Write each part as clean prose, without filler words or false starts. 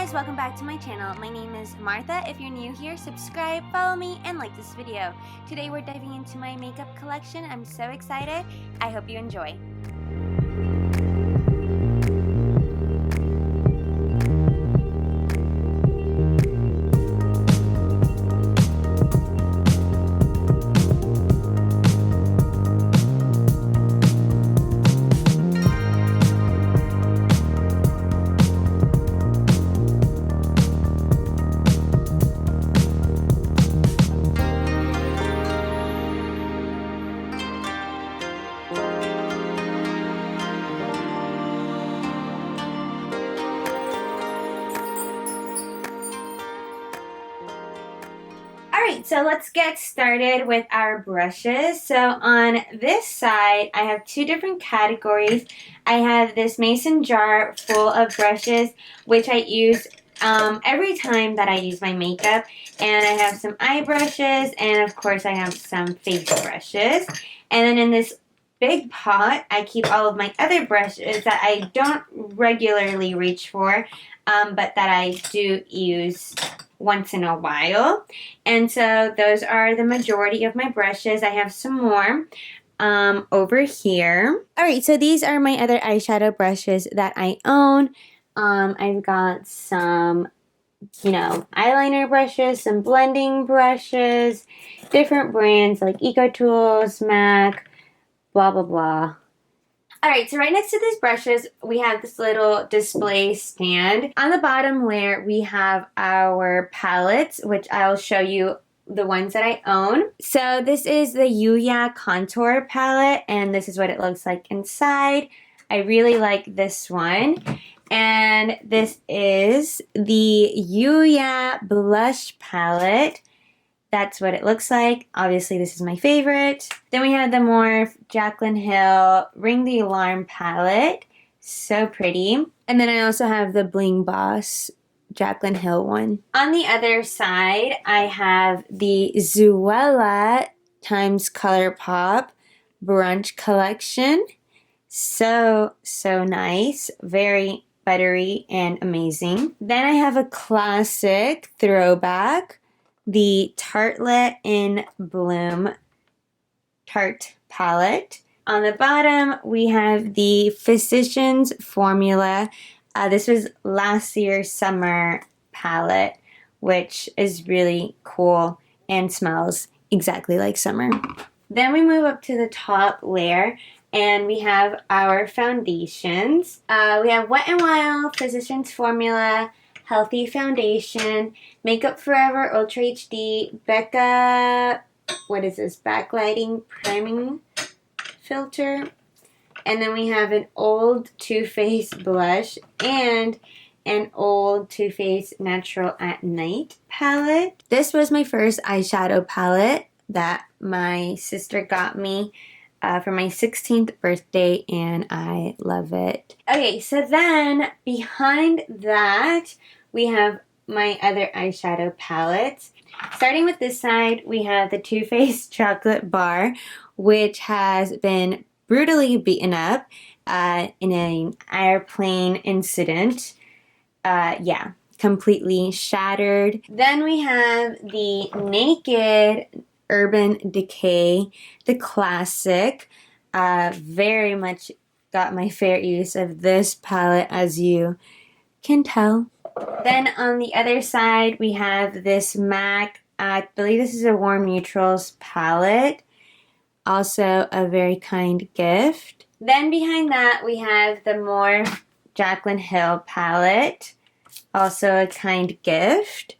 guys, welcome back to my channel. My name is Martha. If you're new here, subscribe, follow me, and like this video. Today we're diving into my makeup collection. I'm so excited. I hope you enjoy. Alright, so let's get started with our brushes. So on this side, I have two different categories. I have this mason jar full of brushes, which I use every time that I use my makeup. And I have some eye brushes, and of course I have some face brushes. And then in this big pot, I keep all of my other brushes that I don't regularly reach for, but that I do use once in a while. And so those are the majority of my brushes. I have some more over here. Alright, so these are my other eyeshadow brushes that I own. I've got some, eyeliner brushes, some blending brushes, different brands like EcoTools, MAC, blah, blah, blah. Alright, so right next to these brushes, we have this little display stand. On the bottom layer, we have our palettes, which I'll show you the ones that I own. So this is the Yuya Contour palette, and this is what it looks like inside. I really like this one. And this is the Yuya Blush palette. That's what it looks like. Obviously, this is my favorite. Then we have the Morphe Jaclyn Hill Ring the Alarm palette. So pretty. And then I also have the Bling Boss Jaclyn Hill one. On the other side, I have the Zuella times ColourPop Brunch Collection. So nice. Very buttery and amazing. Then I have a classic throwback, the Tartelette in Bloom Tarte palette. On the bottom, we have the Physicians Formula. This was last year's summer palette, which is really cool and smells exactly like summer. Then we move up to the top layer, and we have our foundations. We have Wet n Wild Physicians Formula Healthy Foundation, Makeup Forever Ultra HD, Becca, what is this, Backlighting Priming Filter. And then we have an old Too Faced blush and an old Too Faced Natural at Night palette. This was my first eyeshadow palette that my sister got me for my 16th birthday, and I love it. Okay, so then behind that, we have my other eyeshadow palettes. Starting with this side, we have the Too Faced Chocolate Bar, which has been brutally beaten up in an airplane incident. Completely shattered. Then we have the Naked Urban Decay, the classic. Very much got my fair use of this palette, as you can tell. Then on the other side, we have this MAC, I believe this is a Warm Neutrals palette. Also a very kind gift. Then behind that, we have the Morphe Jaclyn Hill palette. Also a kind gift.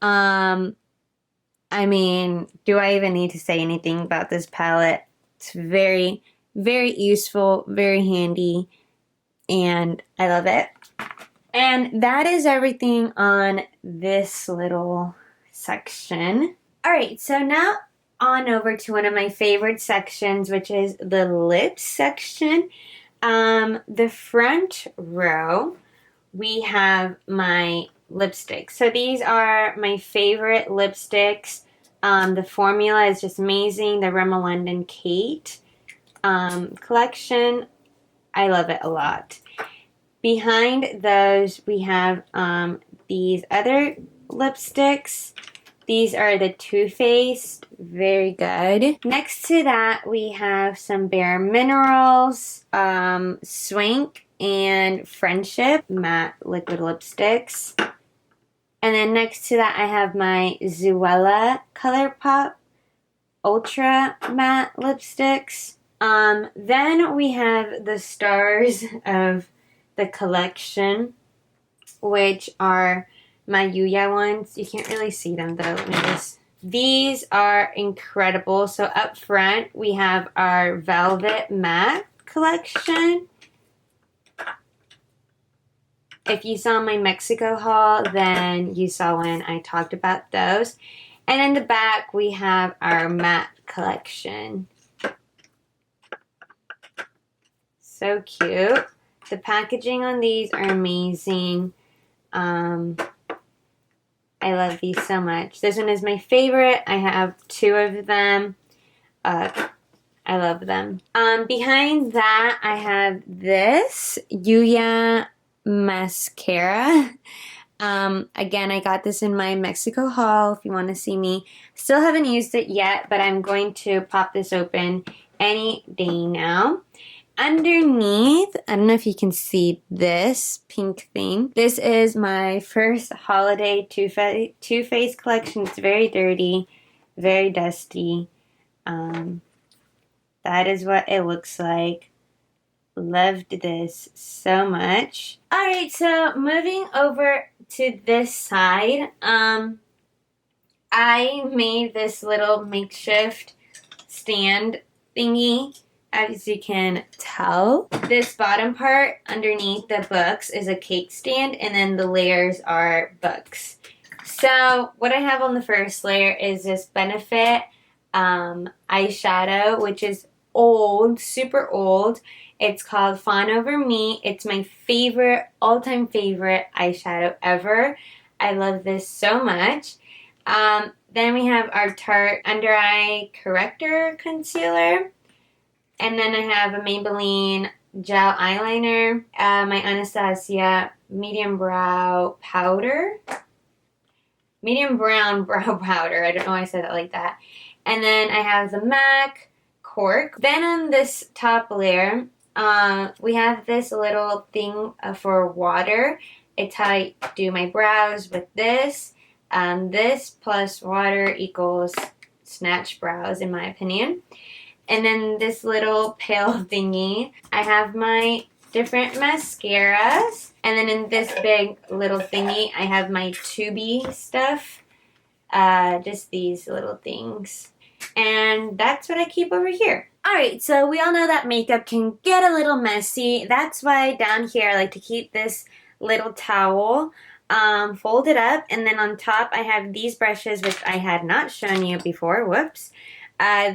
I mean, do I even need to say anything about this palette? It's very, very useful, very handy, and I love it. And that is everything on this little section. Alright, so now on over to one of my favorite sections, which is the lips section. The front row, we have my lipsticks. So these are my favorite lipsticks. The formula is just amazing. The Rimmel London Kate collection. I love it a lot. Behind those, we have these other lipsticks. These are the Too Faced. Very good. Next to that, we have some Bare Minerals, Swank, and Friendship matte liquid lipsticks. And then next to that, I have my Zoella ColourPop Ultra Matte lipsticks. Then we have the stars of the collection, which are my Yuya ones. You can't really see them though. These are incredible. So up front, we have our Velvet Matte collection. If you saw my Mexico haul, then you saw when I talked about those. And in the back, we have our matte collection. So cute. The packaging on these are amazing. I love these so much. This one is my favorite. I have 2 of them. I love them. Behind that, I have this Yuya mascara. Again, I got this in my Mexico haul if you want to see me. Still haven't used it yet, but I'm going to pop this open any day now. Underneath, I don't know if you can see this pink thing. This is my first holiday Too Faced collection. It's very dirty, very dusty. That is what it looks like. Loved this so much. Alright, so moving over to this side, I made this little makeshift stand thingy. As you can tell, this bottom part underneath the books is a cake stand, and then the layers are books. So what I have on the first layer is this Benefit eyeshadow, which is old, super old. It's called Fawn Over Me. It's my favorite, all-time favorite eyeshadow ever. I love this so much. Then we have our Tarte Under Eye Corrector Concealer. And then I have a Maybelline gel eyeliner, my Anastasia medium brown brow powder. I don't know why I said that like that. And then I have the MAC Cork. Then on this top layer, we have this little thing for water. It's how I do my brows with this. This plus water equals snatch brows, in my opinion. And then this little pail thingy, I have my different mascaras. And then in this big little thingy, I have my Tubi stuff. Just these little things. And that's what I keep over here. Alright, so we all know that makeup can get a little messy. That's why down here I like to keep this little towel folded up. And then on top I have these brushes, which I had not shown you before. Whoops.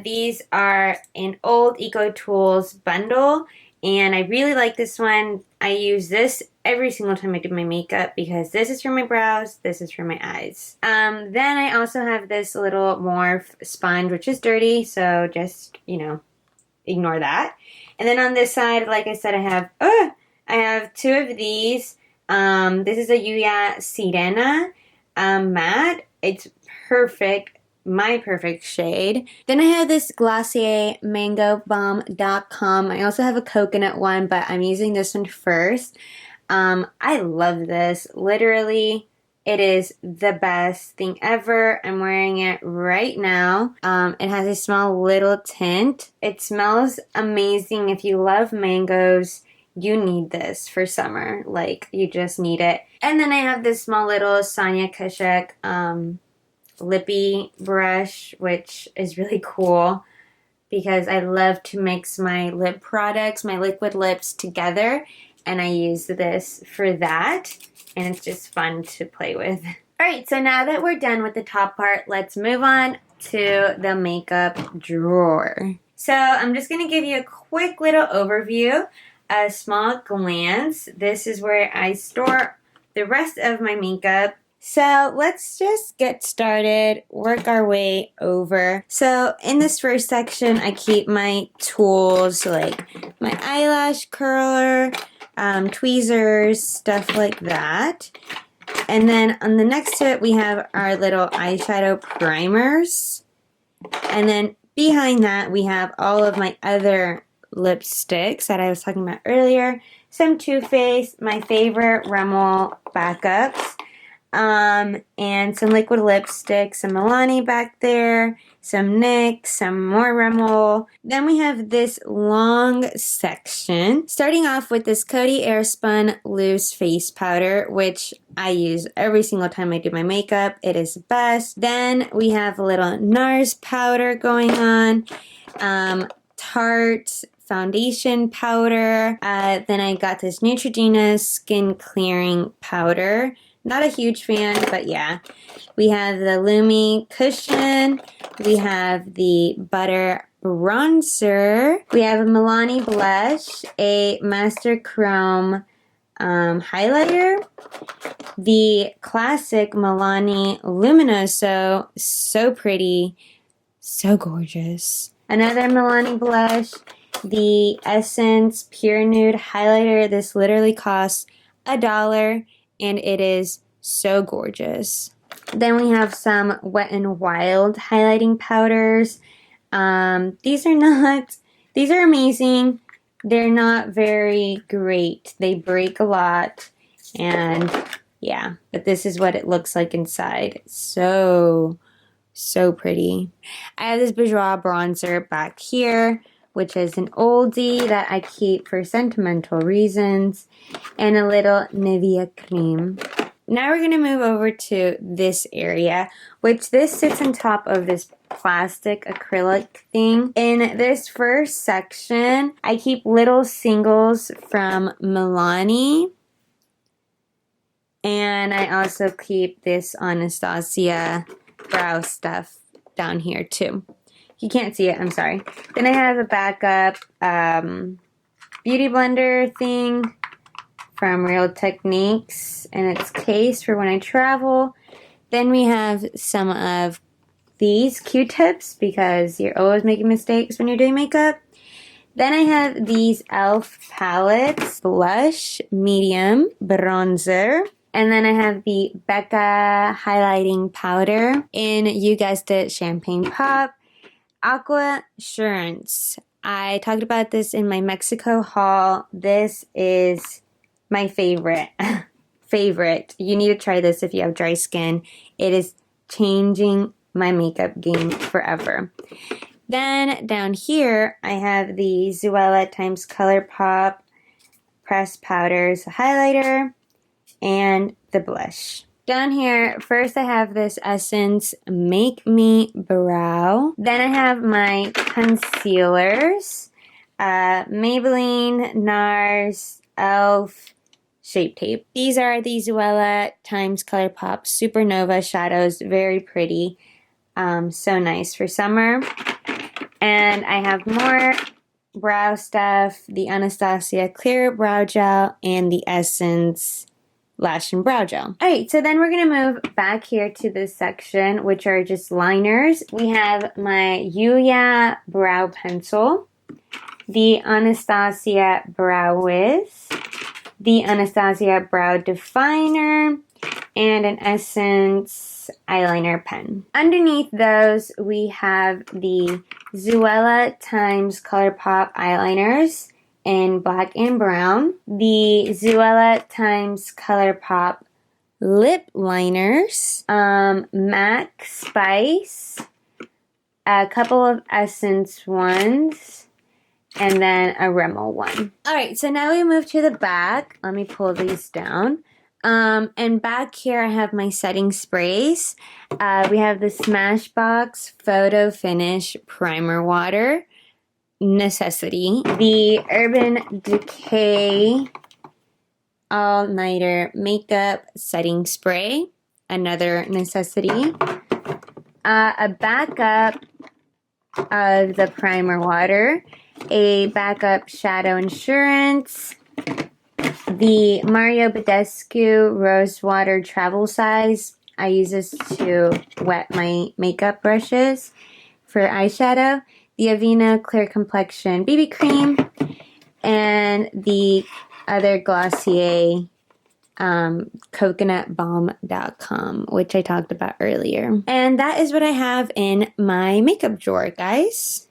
These are an old EcoTools bundle, and I really like this one. I use this every single time I do my makeup because this is for my brows, this is for my eyes. Then I also have this little Morphe sponge, which is dirty, so just, ignore that. And then on this side, like I said, I have 2 of these. This is a Yuya Sirena matte. It's perfect. My perfect shade. Then I have this Glossier MangoBomb.com. I also have a coconut one, but I'm using this one first. I love this. Literally, it is the best thing ever. I'm wearing it right now. It has a small little tint. It smells amazing. If you love mangoes, you need this for summer. Like, you just need it. And then I have this small little Sonia Kashuk lippy brush, which is really cool because I love to mix my lip products, my liquid lips together, and I use this for that, and it's just fun to play with. Alright, so now that we're done with the top part, let's move on to the makeup drawer. So I'm just going to give you a quick little overview, a small glance. This is where I store the rest of my makeup. So let's just get started, work our way over. So in this first section, I keep my tools like my eyelash curler, tweezers, stuff like that. And then on the next to it, we have our little eyeshadow primers. And then behind that, we have all of my other lipsticks that I was talking about earlier. Some Too Faced, my favorite Rimmel backups. And some liquid lipstick, some Milani back there, some NYX, some more Rimmel. Then we have this long section, starting off with this Coty Airspun Loose Face Powder, which I use every single time I do my makeup. It is the best. Then we have a little NARS powder going on, Tarte foundation powder. Then I got this Neutrogena skin clearing powder. Not a huge fan, but yeah. We have the Lumi cushion. We have the Butter bronzer. We have a Milani blush, a Master Chrome highlighter, the classic Milani Luminoso, so pretty, so gorgeous. Another Milani blush, the Essence Pure Nude highlighter. This literally costs $1. And it is so gorgeous. Then we have some Wet n Wild highlighting powders. These are amazing. They're not very great. They break a lot. And yeah, but this is what it looks like inside. So pretty. I have this Bourjois bronzer back here, which is an oldie that I keep for sentimental reasons, and a little Nivea cream. Now we're going to move over to this area, which this sits on top of this plastic acrylic thing. In this first section, I keep little singles from Milani, and I also keep this Anastasia brow stuff down here too. You can't see it, I'm sorry. Then I have a backup beauty blender thing from Real Techniques in its case for when I travel. Then we have some of these Q-tips because you're always making mistakes when you're doing makeup. Then I have these e.l.f. palettes, blush, medium, bronzer. And then I have the Becca highlighting powder in, you guessed it, Champagne Pop. Aqua Assurance. I talked about this in my Mexico haul. This is my favorite. You need to try this if you have dry skin. It is changing my makeup game forever. Then down here, I have the Zuella times ColourPop pressed powders highlighter and the blush. Down here, first I have this Essence Make Me Brow. Then I have my concealers. Maybelline, NARS, e.l.f., Shape Tape. These are the Zuella times ColourPop Supernova shadows. Very pretty. So nice for summer. And I have more brow stuff. The Anastasia Clear Brow Gel and the Essence Lash and Brow Gel. Alright, so then we're going to move back here to this section, which are just liners. We have my Yuya Brow Pencil, the Anastasia Brow Wiz, the Anastasia Brow Definer, and an Essence eyeliner pen. Underneath those, we have the Zuella times ColourPop eyeliners in black and brown, the Zuella times ColourPop lip liners, MAC Spice, a couple of Essence ones, and then a Rimmel one. Alright, so now we move to the back. Let me pull these down. And back here I have my setting sprays. We have the Smashbox Photo Finish Primer Water. Necessity. The Urban Decay All Nighter Makeup Setting Spray. Another necessity. A backup of the primer water. A backup Shadow Insurance. The Mario Badescu Rose Water Travel Size. I use this to wet my makeup brushes for eyeshadow. The Aveeno Clear Complexion BB Cream, and the other Glossier coconutbalm.com, which I talked about earlier. And that is what I have in my makeup drawer, guys.